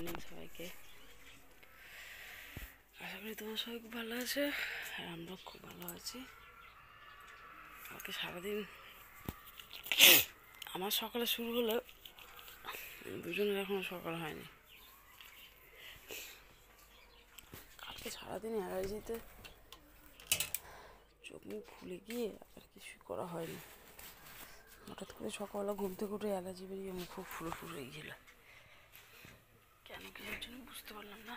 Morning সবাইকে। আশা করি তোমার সবাই খুব ভালো আছে, আর আমরা খুব ভালো আছি। কালকে সারাদিন আমার সকালে শুরু হলো, দুজনের এখনো সকাল হয়নি। কালকে সারাদিন অ্যালার্জিতে চোখ মুখ ফুলে গিয়ে আর কিছুই করা হয়নি। হঠাৎ করে সকালবেলা ঘুম থেকে উঠে অ্যালার্জি বেরিয়ে মুখ খুব ফুলে ফুলে গিয়েছিল। কেন কিসের জন্য বুঝতে পারলাম না।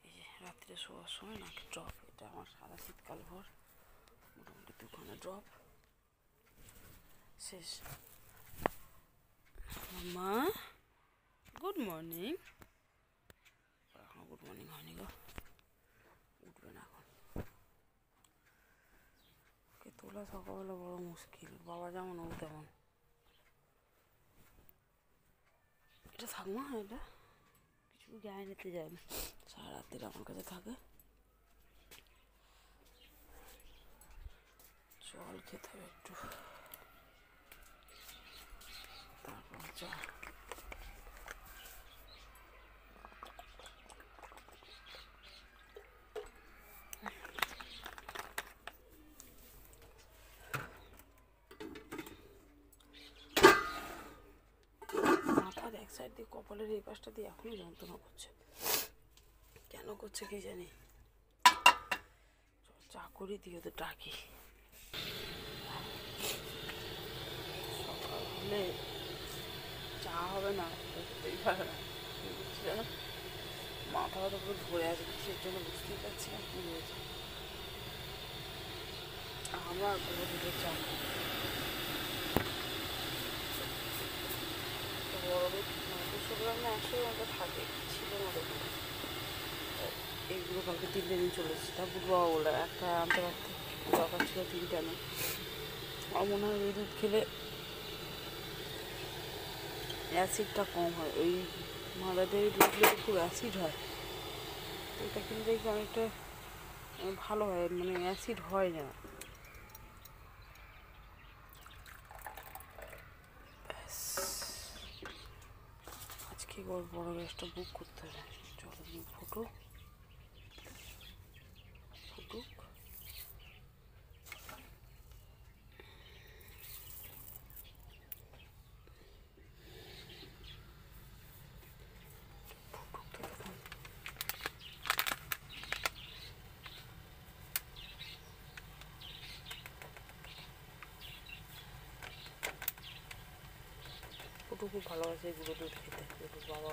এই যে রাত্রে শোয়ার সময় নাকি ড্রপ, এটা আমার সারা শীতকাল ভর মোটামুটি 2খানা ড্রপ শেষ। মা গুড মর্নিং। এখনো গুড মর্নিং হয়নি গো, উঠবে না এখন। ওকে তোলা সকালবেলা বড় মুশকিল, বাবা যেমন ও তেমন। এটা থাকমা, এটা কিছু গায়ে নিতে যায় না, সারা রাত্রির আমার কাছে থাকে। জল খেতে হবে একটু, তারপর চা। মাথার এক সাইড দিয়ে, কপালের এই পাশটা দিয়ে এখনো যন্ত্রণা করছে। কেন করছে কে জানি। চা করি দিয়ে ওদের ডাকি। সকাল হলে চা হবে না, বুঝতেই পারে না। বুঝছি না, মাথা ব্যথা পুরো ধরে আছে, কিসের জন্য বুঝতেই পারছি না কী হয়েছে। আমরা দুটো চা বড় 200 গ্রাম না 100 গ্রামটা থাকে, ছিল না দোকানে। এইগুলো কালকে 3 দিন চলে এসেছে। তা বাবা বলে একটা আনতে পারতে, দরকার ছিল 3টে আনে। আমার মনে হয় ওই দুধ খেলে অ্যাসিডটা কম হয়। ওই মাদার ডেয়ারি দুধগুলো খুব অ্যাসিড হয়, তো এটা কিন্তু দেখি অনেকটা ভালো হয়, মানে অ্যাসিড হয় না। আজকে ওর বড় গ্যাসটা বুক করতে হবে। চলো ফুটুক। ফুটু খুব ভালোবাসে গুঁড়ো দুধ খেতে, ফুটুর বাবা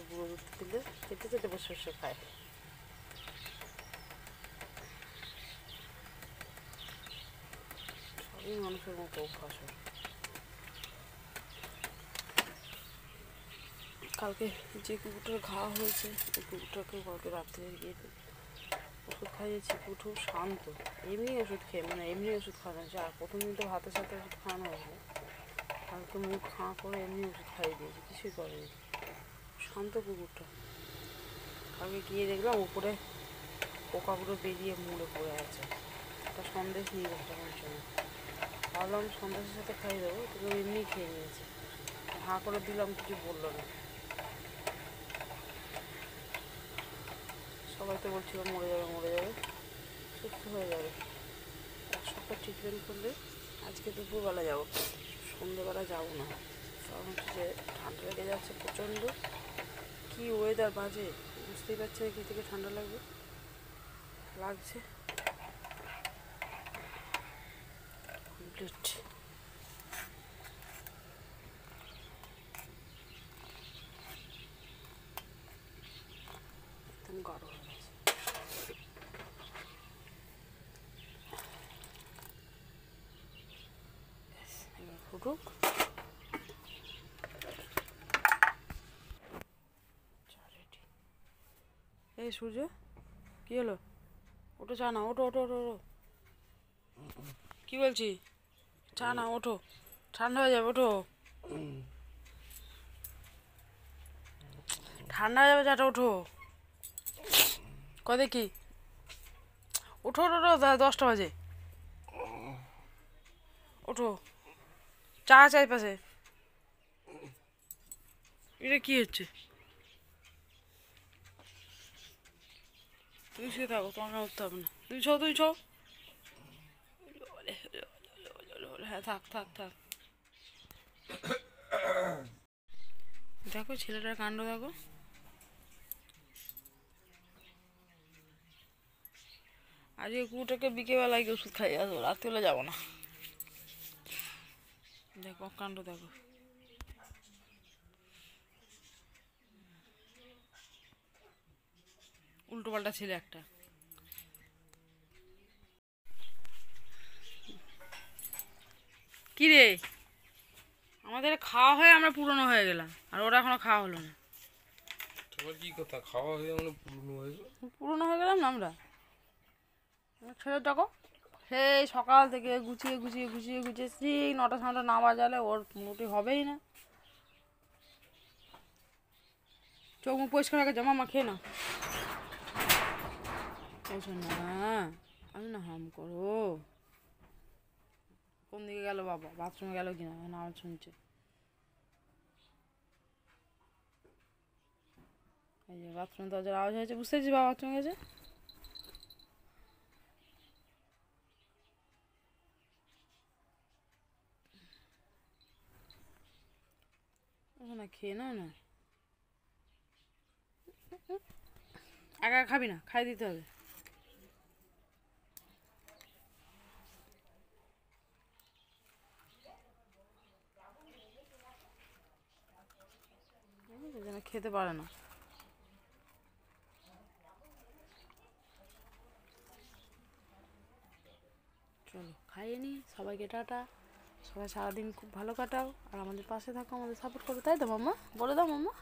গুঁড়ো দুধ দিলে খেতে খেতে বসে বসে খায়। সবই মানুষের মতো অভ্যাস হয়। কালকে যে কুকুরটার ঘা হয়েছে, ওই কুকুরটাকে কালকে রাত্রে গিয়ে ওষুধ খাইয়েছি। কুকুর শান্ত, এমনি ওষুধ খেয়ে, মানে এমনি ওষুধ খাওয়ানো হয়েছে। আর প্রথম দিন তো ভাতের সাথে ওষুধ খাওয়ানো হয়েছে, কালকে মুখ খাঁ করে এমনি ওষুধ খাইয়ে দিয়েছি, কিছুই করেনি। শান্ত কুকুরটা। কালকে গিয়ে দেখলাম উপরে পোকাগুলো বেরিয়ে মুড়ে পড়ে আছে। একটা সন্দেশ নিয়ে গেছে আমার জন্য, ভাবলাম সন্দেশের সাথে খাইয়ে দেবো, তো এমনি খেয়ে নিয়েছে। হাঁ করে দিলাম, কিছু বললো না। সবাই তো বলছিল মরে যাবে মরে যাবে, সুস্থ হয়ে যাবে। 1 সপ্তাহ ট্রিটমেন্ট করলে আজকে দুপুরবেলা যাবো, সন্ধ্যেবেলা যাবো না। কারণ হচ্ছে যে ঠান্ডা লেগে যাচ্ছে প্রচণ্ড। কি ওয়েদার বাজে, বুঝতেই পারছি না কী থেকে ঠান্ডা লাগছে। কমপ্লিট। একদম গাঢ় হয়ে গেছে। এবার ফুটুক। এই সূর্য, কী হলো? ওঠো, চা না, ওঠো ওঠো ওঠো ওঠো। কী বলছি? চা না, ওঠো, ঠান্ডা হয়ে যাবে, ওঠো। ঠান্ডা হয়ে যাবে, চাটা ওঠো। কয় দেখি, ওঠো ওঠো ওঠো, 10টা বাজে। ওঠো, চা চাইপাশে। এটা কি হচ্ছে? তুমি শুয়ে থাকো, তোমাকে উঠতে হবে না। তুমি ছো, তুমি ছো। হ্যাঁ, থাক থাক থাক। দেখো ছেলেটার কাণ্ড দেখো। আজকে কুকুরটাকে বিকেলবেলায় গিয়ে ওষুধ খাইয়ে আসবো, রাত্রিবেলা যাবো না। দেখো কাণ্ড দেখো। উল্টো পাল্টা ছেলে একটা। কি রে, আমাদের খাওয়া হয়ে আমরা পুরনো হয়ে গেলাম, আর ওরা এখনো খাওয়া হলো না। তোমার কি কথা, খাওয়া হয়ে আমরা পুরনো হয়ে গেল? পুরনো হয়ে গেলাম না আমরা। ছেলে দেখো, সেই সকাল থেকে গুছিয়ে গুছিয়ে গুছিয়ে গুছিয়ে সেই 9টা 9টা না বাজালে ওর মোটি হবেই না। চোখ মুখ পরিষ্কার রাখা, জামা মা খেয়ে না। বলছো না আমি না হাম করো। কোন দিকে গেল বাবা, বাথরুমে গেল কিনা না আওয়াজ শুনছে। এই যে বাথরুম দরজার আওয়াজ হয়েছে, বুঝতে পারছিস বাবা বাথরুমে গেছে। না খেয়ে নাও না, একা খাবি না, খাই দিতে হবে। যেন খেতে পারে না। চলো খাইয়ে নি, সবাইকে টাটা। সবাই সারাদিন খুব ভালো কাটাও, আর আমাদের পাশে থাকো, আমাদের সাপোর্ট করো, তাই তো মাম্মা? বলে দাও মাম্মা।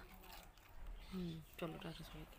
চলো টাটা সবাইকে।